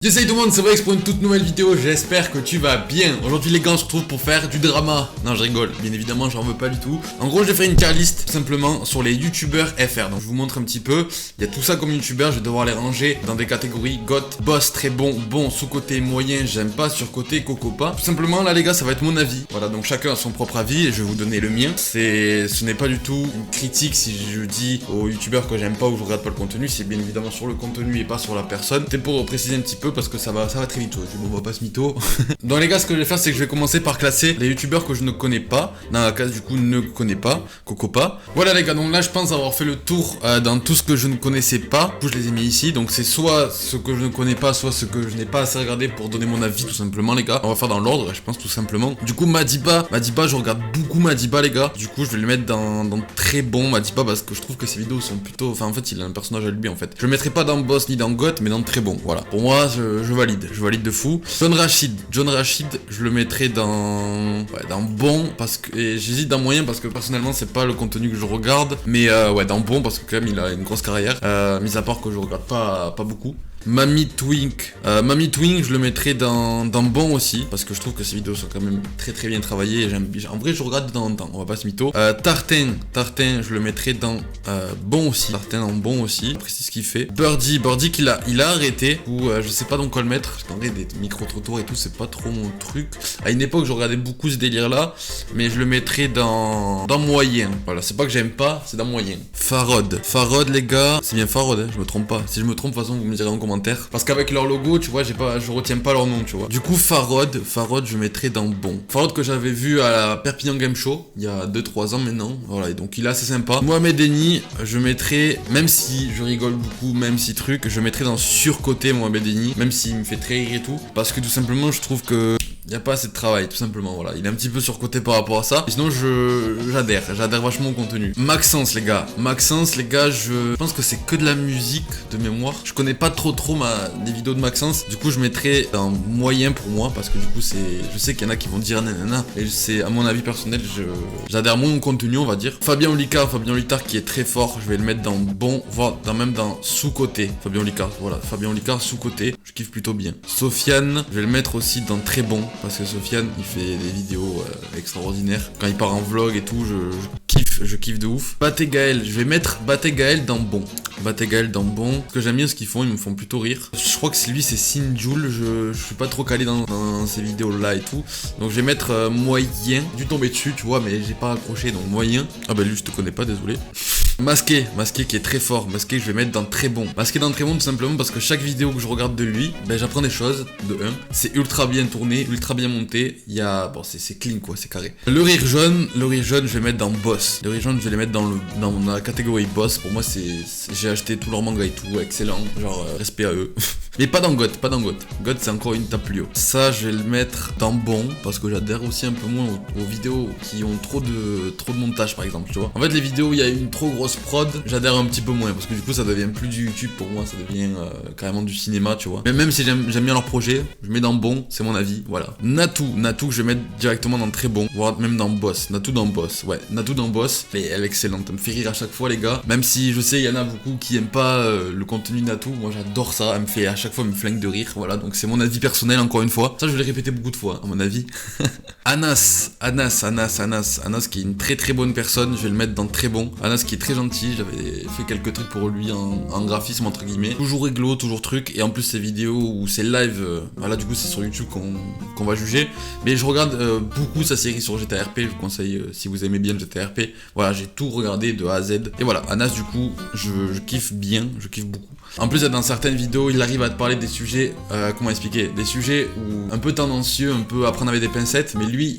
Yo salut tout le monde, c'est Vrex pour une toute nouvelle vidéo, j'espère que tu vas bien. Aujourd'hui les gars on se retrouve pour faire du drama. Non je rigole, bien évidemment j'en veux pas du tout. En gros je vais faire une tier list tout simplement sur les youtubeurs FR. Donc je vous montre un petit peu, il y a tout ça comme youtubeurs, je vais devoir les ranger dans des catégories GOAT, boss, très bon, bon, sous-côté, moyen, j'aime pas, sur-côté, coco pas. Tout simplement là les gars ça va être mon avis. Voilà donc chacun a son propre avis et je vais vous donner le mien. Ce n'est pas du tout une critique si je dis aux youtubeurs que j'aime pas ou je regarde pas le contenu, c'est bien évidemment sur le contenu et pas sur la personne. C'est pour préciser un petit peu parce que ça va très vite. Bon, on va pas se mytho. Donc les gars, ce que je vais faire, c'est que je vais commencer par classer les youtubeurs que je ne connais pas. Dans la case du coup, ne connais pas, coco pas. Voilà les gars, donc là je pense avoir fait le tour dans tout ce que je ne connaissais pas. Du coup, je les ai mis ici. Donc c'est soit ce que je ne connais pas, soit ce que je n'ai pas assez regardé pour donner mon avis tout simplement les gars. On va faire dans l'ordre, je pense tout simplement. Du coup, Madiba, je regarde beaucoup Madiba les gars. Du coup, je vais le mettre dans très bon Madiba parce que je trouve que ses vidéos sont plutôt... Enfin en fait, il a un personnage à lui en fait. Je le mettrai pas dans boss ni dans GOAT, mais dans très bon. Voilà. Pour moi, je valide de fou. John Rachid, je le mettrai dans bon parce que j'hésite dans moyen parce que personnellement c'est pas le contenu que je regarde, mais ouais dans bon parce que quand même il a une grosse carrière. Mis à part que je regarde pas beaucoup. Mami Twink, je le mettrai dans bon aussi parce que je trouve que ses vidéos sont quand même très bien travaillées et en vrai je regarde de temps en temps, on va pas se mytho. Tartin, je le mettrai dans bon aussi, Tartin en bon aussi, après c'est ce qu'il fait. Birdie qu'il a arrêté ou je sais pas dans quoi le mettre, parce qu'en vrai des micro-trottoirs et tout c'est pas trop mon truc. À une époque je regardais beaucoup ce délire là, mais je le mettrai dans moyen, voilà, c'est pas que j'aime pas, c'est dans moyen. Farod les gars, c'est bien Farod, hein, je me trompe pas, si je me trompe de toute façon vous me direz en commentaire. Parce qu'avec leur logo, tu vois, je retiens pas leur nom, tu vois. Du coup, Farod, je mettrai dans bon. Farod que j'avais vu à la Perpignan Game Show, il y a 2-3 ans maintenant. Voilà, et donc il est assez sympa. Mohamed Eni, je mettrai, même si je rigole beaucoup, même si truc, je mettrai dans surcoté Mohamed Eni, même s'il me fait très rire et tout. Parce que tout simplement, je trouve que il n'y a pas assez de travail, tout simplement, voilà. Il est un petit peu surcoté par rapport à ça. Et sinon, j'adhère vachement au contenu. Maxence, les gars, je pense que c'est que de la musique de mémoire. Je connais pas trop les vidéos de Maxence. Du coup, je mettrai dans moyen pour moi, parce que du coup, je sais qu'il y en a qui vont dire nanana. Et c'est, à mon avis personnel, j'adhère moins au contenu, on va dire. Fabien Olicard qui est très fort, je vais le mettre dans bon, voire même dans sous-côté. Fabien Olicard sous-côté, je kiffe plutôt bien. Sofiane, je vais le mettre aussi dans très bon. Parce que Sofiane, il fait des vidéos extraordinaires. Quand il part en vlog et tout, je kiffe de ouf. Baté Gaël, je vais mettre Baté Gaël dans bon. Ce que j'aime bien ce qu'ils font, ils me font plutôt rire. Je crois que c'est Sinjoul, je suis pas trop calé dans ces vidéos là et tout. Donc je vais mettre moyen. Dû tomber dessus, tu vois, mais j'ai pas accroché, donc moyen. Ah bah lui je te connais pas, désolé. Masqué qui est très fort. Masqué, je vais mettre dans très bon. Masqué dans très bon tout simplement parce que chaque vidéo que je regarde de lui, j'apprends des choses. De 1, c'est ultra bien tourné, ultra bien monté. Il y a, bon, c'est clean quoi, c'est carré. Le rire jaune, je vais mettre dans boss. Le rire jaune, je vais les mettre dans la catégorie boss. Pour moi, j'ai acheté tous leurs mangas et tout, excellent. Genre respect à eux. Mais pas dans GOAT. GOAT, c'est encore une tape plus haut. Ça, je vais le mettre dans bon parce que j'adhère aussi un peu moins aux vidéos qui ont trop de montage par exemple, tu vois. En fait, les vidéos où il y a une trop grosse prod, j'adhère un petit peu moins parce que du coup ça devient plus du YouTube pour moi, ça devient carrément du cinéma, tu vois. Mais même si j'aime bien leur projet, je mets dans bon, c'est mon avis, voilà. Natou que je vais mettre directement dans très bon, voire même dans boss. Natou dans boss, mais elle est excellente, elle me fait rire à chaque fois les gars. Même si je sais il y en a beaucoup qui aiment pas le contenu de Natou, moi j'adore ça, elle me fait à chaque fois me flingue de rire, voilà. Donc c'est mon avis personnel encore une fois. Ça je vais le répéter beaucoup de fois à mon avis. Anas qui est une très bonne personne, je vais le mettre dans très bon. Anas qui est très gentil, j'avais fait quelques trucs pour lui en graphisme entre guillemets. Toujours réglo, toujours truc, et en plus ces vidéos ou ces lives, voilà du coup c'est sur YouTube qu'on va juger. Mais je regarde beaucoup sa série sur GTRP, je vous conseille si vous aimez bien le GTRP. Voilà, j'ai tout regardé de A à Z. Et voilà, Anas du coup, je kiffe bien, je kiffe beaucoup. En plus dans certaines vidéos, il arrive à te parler des sujets, comment expliquer, des sujets où un peu tendancieux, un peu à prendre avec des pincettes, mais lui,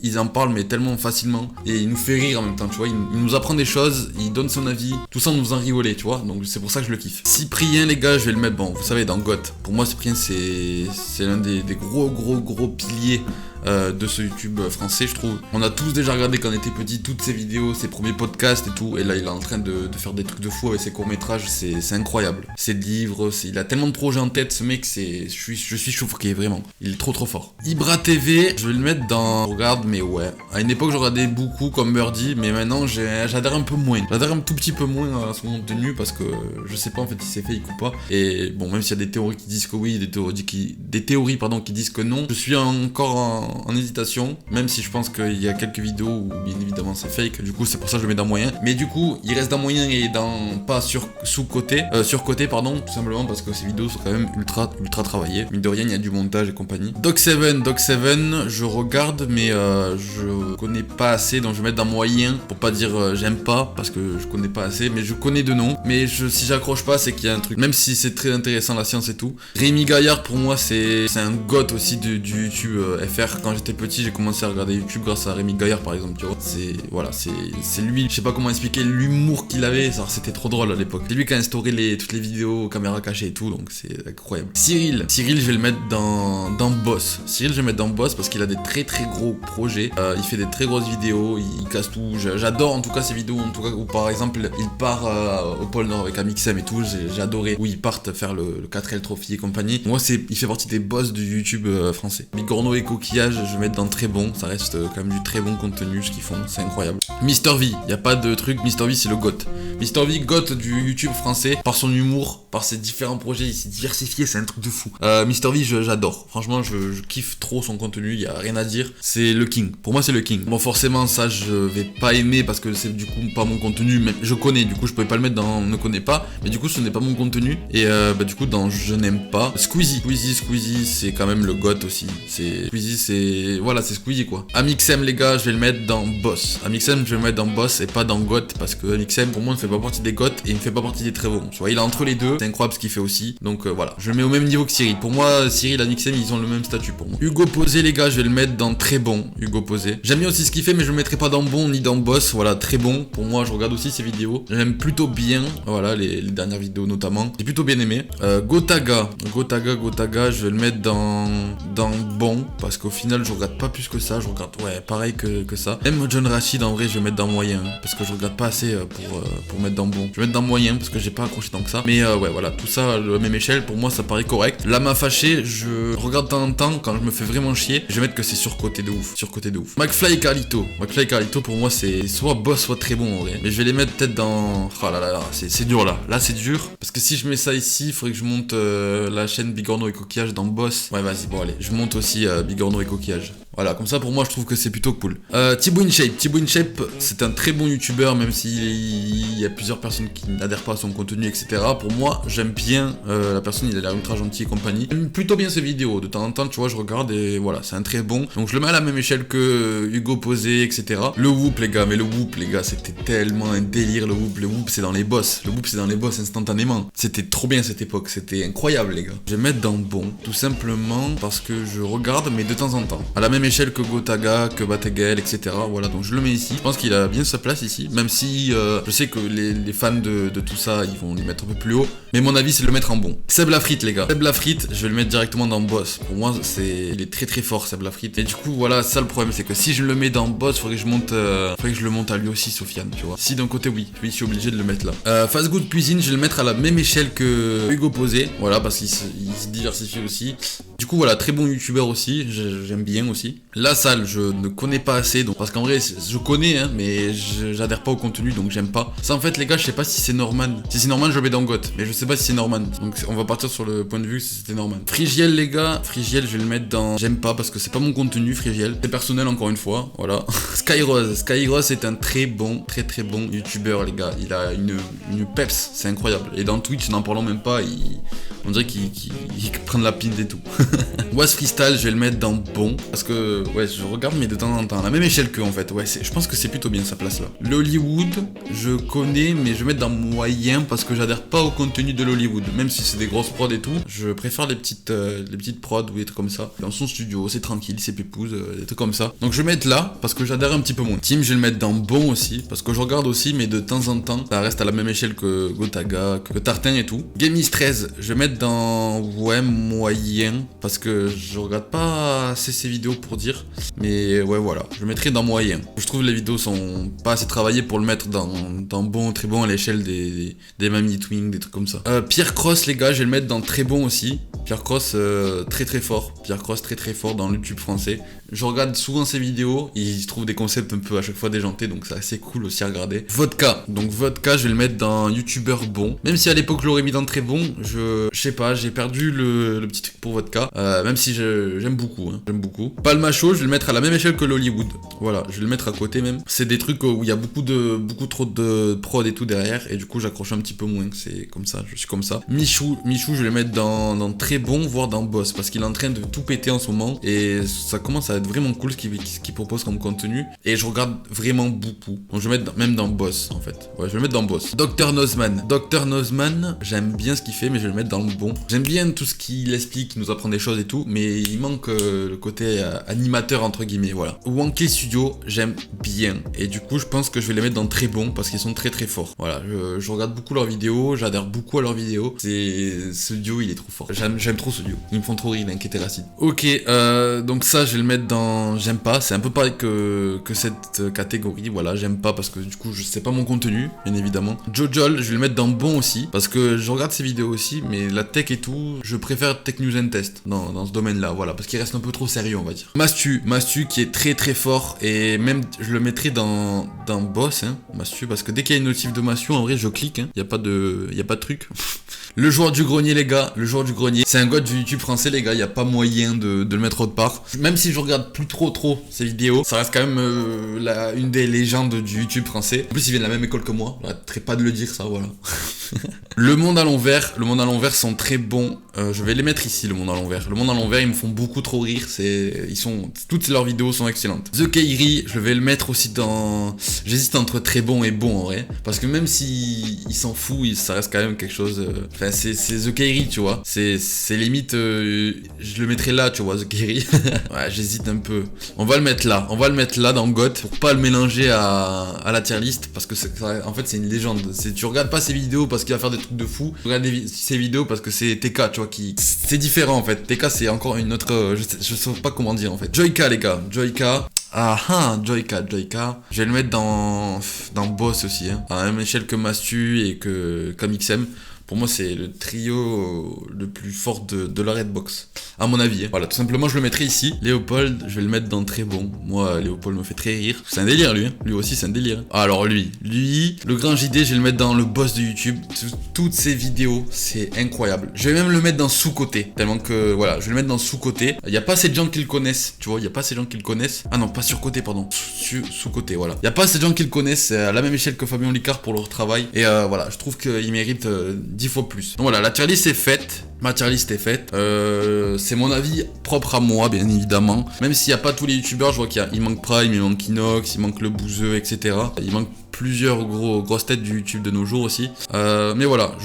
il en parle mais tellement facilement, et il nous fait rire en même temps, tu vois, il nous apprend des choses, il donne son avis, tout ça en nous faisant rigoler, tu vois, donc c'est pour ça que je le kiffe. Cyprien les gars, je vais le mettre, bon, vous savez, dans GOAT, pour moi Cyprien c'est l'un des gros piliers de ce YouTube français, je trouve. On a tous déjà regardé quand on était petit toutes ses vidéos, ses premiers podcasts et tout, et là il est en train de faire des trucs de fou avec ses courts-métrages, c'est incroyable. Ses livres, il a tellement de projets en tête, ce mec, je suis choqué, vraiment. Il est trop fort. Ibra TV, je vais le mettre dans... Regarde, mais ouais. À une époque, je regardais beaucoup comme Birdie, mais maintenant, j'adhère un peu moins. J'adhère un tout petit peu moins à son contenu parce que je sais pas en fait si c'est fake ou pas. Et bon, même s'il y a des théories qui disent que oui, des théories qui disent que non, je suis encore en hésitation, même si je pense qu'il y a quelques vidéos où bien évidemment c'est fake. Du coup, c'est pour ça que je le mets dans moyen. Mais du coup, il reste dans moyen et dans pas surcoté, pardon, tout simplement parce que ces vidéos sont quand même ultra travaillées. Mine de rien, il y a du montage et compagnie. Doc7, je regarde, mais je connais pas assez, donc je vais mettre dans moyen pour pas dire j'aime pas parce que je connais pas assez, mais je connais de nom. Mais si j'accroche pas, c'est qu'il y a un truc. Même si c'est très intéressant la science et tout. Rémi Gaillard, pour moi, c'est un goth aussi du YouTube FR. Quand j'étais petit, j'ai commencé à regarder YouTube grâce à Rémi Gaillard, par exemple. Tu vois, c'est lui. Je sais pas comment expliquer l'humour qu'il avait. C'était trop drôle à l'époque. C'est lui qui a instauré toutes les vidéos caméra cachée et tout, donc c'est incroyable. Cyril, je vais le mettre dans Boss. Cyril, je vais le mettre dans Boss parce qu'il a des très gros projets. Il fait des très grosses vidéos, il casse tout. J'adore en tout cas ces vidéos, en tout cas où par exemple il part au pôle Nord avec Amixem et tout. J'ai adoré où ils partent faire le 4L Trophy et compagnie. Moi, il fait partie des boss du YouTube français. Bigorneau et Coquillage, je vais mettre dans très bon. Ça reste quand même du très bon contenu ce qu'ils font, c'est incroyable. Mister V, y a pas de truc. Mister V, c'est le GOAT. Mister V, GOAT du YouTube français par son humour, par ses différents projets, il s'est diversifié, c'est un truc de fou. Mister V, j'adore. Franchement, je kiffe trop son contenu, il y a rien à dire. C'est le king. Pour moi, c'est le king. Bon, forcément, ça, je vais pas aimer parce que c'est du coup pas mon contenu, mais je connais. Du coup, je pouvais pas le mettre dans ne connais pas, mais du coup, ce n'est pas mon contenu. Et du coup, dans je n'aime pas. Squeezie, c'est quand même le GOAT aussi. Squeezie, c'est Squeezie quoi. Amixem, les gars, je vais le mettre dans Boss. Amixem, je vais le mettre dans Boss et pas dans GOAT parce que Amixem, pour moi, ne fait pas partie des GOAT et il ne fait pas partie des très bons. Tu vois, il est entre les deux. C'est incroyable ce qu'il fait aussi. Donc voilà, je le mets au même niveau que Cyril. Pour moi, Cyril et Amixem, ils ont le même statut pour moi. Hugo Posé, les gars, je vais le mettre dans très bon. Hugo Posé. J'aime bien aussi ce qu'il fait, mais je le mettrai pas dans bon ni dans Boss. Voilà, très bon. Pour moi, je regarde aussi ses vidéos. J'aime plutôt bien. Voilà, les dernières vidéos notamment. J'ai plutôt bien aimé. Gotaga, je vais le mettre dans bon parce qu'au final, je regarde pas plus que ça. Je regarde, pareil que ça. Même John Rachid, en vrai, je vais mettre dans moyen parce que je regarde pas assez pour mettre dans bon. Je vais mettre dans moyen parce que j'ai pas accroché tant que ça. Mais voilà, tout ça à la même échelle, pour moi, ça paraît correct. Lama Fâché, je regarde de temps en temps quand je me fais vraiment chier. Je vais mettre que c'est surcoté de ouf. McFly et Carlito, pour moi, c'est soit boss, soit très bon en vrai. Mais je vais les mettre peut-être dans... Oh là là, c'est dur là. Là, c'est dur. Parce que si je mets ça ici, il faudrait que je monte la chaîne Bigorneau et Coquillage dans Boss. Ouais, vas-y, bon allez. Je monte aussi Bigorneau et Coquillage. Voilà, comme ça pour moi je trouve que c'est plutôt cool. Thibaut InShape, c'est un très bon youtubeur, même s'il y a plusieurs personnes qui n'adhèrent pas à son contenu, etc. Pour moi, j'aime bien la personne, il a l'air ultra gentil et compagnie. J'aime plutôt bien ses vidéos, de temps en temps, tu vois, je regarde et voilà, c'est un très bon. Donc je le mets à la même échelle que Hugo Posé, etc. Le Whoop, les gars, c'était tellement un délire, le Whoop, c'est dans les boss. Le Whoop, c'est dans les boss instantanément. C'était trop bien cette époque, c'était incroyable, les gars. Je vais mettre dans bon, tout simplement parce que je regarde, mais de temps en temps. À la même échelle que Gotaga, que Bategel, etc. Voilà, donc je le mets ici. Je pense qu'il a bien sa place ici, même si je sais que les fans de tout ça, ils vont les mettre un peu plus haut. Mais mon avis, c'est de le mettre en bon. Seb Lafrite, les gars. Seb Lafrite, je vais le mettre directement dans Boss. Pour moi, il est très fort, Seb Lafrite. Et du coup, voilà, ça le problème, c'est que si je le mets dans Boss, faudrait que je le monte à lui aussi, Sofiane, tu vois. Si d'un côté, oui, je suis obligé de le mettre là. Fast Good Cuisine, je vais le mettre à la même échelle que Hugo Posé. Voilà, parce qu'il se diversifie aussi. Du coup, voilà, très bon youtubeur aussi, j'aime bien aussi. La salle, je ne connais pas assez, donc parce qu'en vrai, je connais, hein, mais j'adhère pas au contenu, donc j'aime pas. Ça, en fait, les gars, je sais pas si c'est Norman. Si c'est Norman, je le mets dans GOAT, mais je sais pas si c'est Norman. Donc, on va partir sur le point de vue si c'était Norman. Frigiel, les gars, je vais le mettre dans... J'aime pas parce que c'est pas mon contenu, Frigiel. C'est personnel, encore une fois, voilà. Skyrose est un très bon youtubeur, les gars. Il a une peps, c'est incroyable. Et dans Twitch, n'en parlons même pas, on dirait qu'il prend de la pinte et tout. Was Freestyle, je vais le mettre dans bon parce que ouais, je regarde mais de temps en temps, à la même échelle que en fait. Ouais, je pense que c'est plutôt bien sa place là. L'Hollywood, je connais mais je vais mettre dans moyen parce que j'adhère pas au contenu de l'Hollywood, même si c'est des grosses prods et tout. Je préfère les petites prods ou des trucs comme ça. Dans son studio, c'est tranquille, c'est pépouze, des trucs comme ça. Donc je vais mettre là parce que j'adhère un petit peu moins. Team, je vais le mettre dans bon aussi parce que je regarde aussi mais de temps en temps, ça reste à la même échelle que Gotaga, que Tartin et tout. Gamis 13, je vais mettre dans ouais moyen parce que je regarde pas assez ses vidéos pour dire. Mais ouais, voilà, je le mettrai dans moyen. Je trouve les vidéos sont pas assez travaillées pour le mettre dans bon, très bon à l'échelle des Mamie Twing, des trucs comme ça. Pierre Cross, les gars, je vais le mettre dans très bon aussi. Pierre Cross, très très fort. Pierre Cross, très très fort dans le YouTube français. Je regarde souvent ses vidéos, il trouve des concepts un peu à chaque fois déjantés, donc c'est assez cool aussi à regarder. Vodka, donc Vodka, je vais le mettre dans YouTubeur bon. Même si à l'époque je l'aurais mis dans très bon, je sais pas, j'ai perdu le petit truc pour Vodka. Même si j'aime beaucoup, hein, j'aime beaucoup. Palmacho, je vais le mettre à la même échelle que l'Hollywood. Voilà, je vais le mettre à côté même. C'est des trucs où il y a beaucoup trop de prod et tout derrière, et du coup j'accroche un petit peu moins. C'est comme ça, je suis comme ça. Michou, je vais le mettre dans très bon, voire dans boss, parce qu'il est en train de tout péter en ce moment, et ça commence à être vraiment cool ce qu'il propose comme contenu, et je regarde vraiment beaucoup. Donc je vais mettre même dans boss en fait. Ouais, je vais le mettre dans boss. Dr Nozman, j'aime bien ce qu'il fait, mais je vais le mettre dans le bon. J'aime bien tout ce qu'il explique, il nous apprend des choses et tout, mais il manque le côté animateur entre guillemets, voilà. Wonky Studio, j'aime bien, et du coup je pense que je vais les mettre dans très bon, parce qu'ils sont très très forts. Voilà, je regarde beaucoup leurs vidéos, j'adhère beaucoup à leurs vidéos. Ce duo il est trop fort. J'aime trop ce duo. Ils me font trop rire, l'inquiété racine. Ok, donc ça je vais le mettre dans j'aime pas. C'est un peu pareil que cette catégorie. Voilà, j'aime pas parce que du coup c'est pas mon contenu, bien évidemment. Jojol, je vais le mettre dans bon aussi, parce que je regarde ses vidéos aussi, mais la tech et tout, je préfère Tech News and Test dans ce domaine-là. Voilà, parce qu'il reste un peu trop sérieux, on va dire. Mastu qui est très très fort, et même je le mettrai dans boss, hein, Mastu, parce que dès qu'il y a une notif de Mastu, en vrai je clique, hein. Y a pas de truc. Le joueur du grenier, les gars, le joueur du grenier, c'est un gars du YouTube français, les gars, il y a pas moyen de le mettre autre part. Même si je regarde plus trop ses vidéos, ça reste quand même une des légendes du YouTube français. En plus, il vient de la même école que moi, j'arrêterai pas de le dire, ça, voilà. Le monde à l'envers sont très bons. Je vais les mettre ici, le monde à l'envers. Le monde à l'envers, ils me font beaucoup trop rire. Toutes leurs vidéos sont excellentes. The Kairi, je vais le mettre aussi dans. J'hésite entre très bon et bon en vrai, parce que même si il s'en fout, ça reste quand même quelque chose. Enfin, c'est The Kairi, tu vois. C'est limite. Je le mettrai là, tu vois, The Kairi. Ouais, j'hésite un peu. On va le mettre là dans GOT pour pas le mélanger à la tier list, parce que en fait c'est une légende. Tu regardes pas ses vidéos parce qu'il va faire des trucs de fou. Tu regardes ses vidéos parce que c'est TK, tu vois, c'est différent en fait. TK c'est encore une autre. Je sais pas comment dire en fait. Joyka, les gars. Joyka. Joyka. Je vais le mettre dans boss aussi, hein. À la même échelle que Mastu et que XM. Pour moi, c'est le trio le plus fort de la Redbox, à mon avis. Hein. Voilà, tout simplement, je le mettrai ici. Léopold, je vais le mettre dans très bon. Moi, Léopold me fait très rire. C'est un délire, lui. Hein. Lui aussi, c'est un délire. Alors, lui, le grand JD, je vais le mettre dans le boss de YouTube. Toutes ses vidéos, c'est incroyable. Je vais même le mettre dans sous-côté. Tellement que, voilà, je vais le mettre dans sous-côté. Il n'y a pas assez de gens qui le connaissent, tu vois. Il n'y a pas assez de gens qui le connaissent. Ah non, pas sur-côté, pardon. Sous-côté, voilà. Il n'y a pas assez de gens qui le connaissent. C'est à la même échelle que Fabien Licard pour leur travail. Et voilà, je trouve qu'il mérite 10 fois plus. Donc voilà, la tier list est faite. Ma tier list est faite. C'est mon avis propre à moi, bien évidemment. Même s'il n'y a pas tous les youtubeurs, je vois qu'il manque Prime, il manque Inox, il manque le Bouzeux, etc. Il manque plusieurs grosses têtes du YouTube de nos jours aussi. Mais voilà,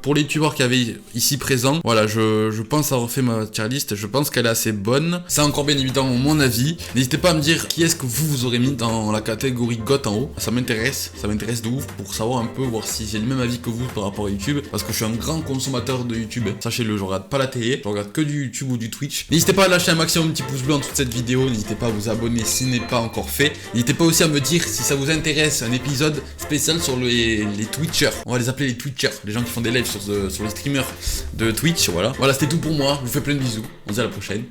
pour les youtubeurs qui avaient ici présents, voilà, je pense avoir fait ma tier list. Je pense qu'elle est assez bonne. C'est encore bien évidemment mon avis. N'hésitez pas à me dire qui est-ce que vous aurez mis dans la catégorie GOT en haut. Ça m'intéresse de ouf pour savoir un peu, voir si j'ai le même avis que vous par rapport à YouTube. Parce que je suis un grand consommateur de YouTube. Sachez-le, je regarde pas la télé, je regarde que du YouTube ou du Twitch. N'hésitez pas à lâcher un maximum de petits pouces bleus en toute cette vidéo. N'hésitez pas à vous abonner si ce n'est pas encore fait. N'hésitez pas aussi à me dire si ça vous intéresse un épisode spécial sur les Twitchers. On va les appeler les Twitchers, les gens qui font des lives sur les streamers de Twitch. Voilà, c'était tout pour moi. Je vous fais plein de bisous. On se dit à la prochaine.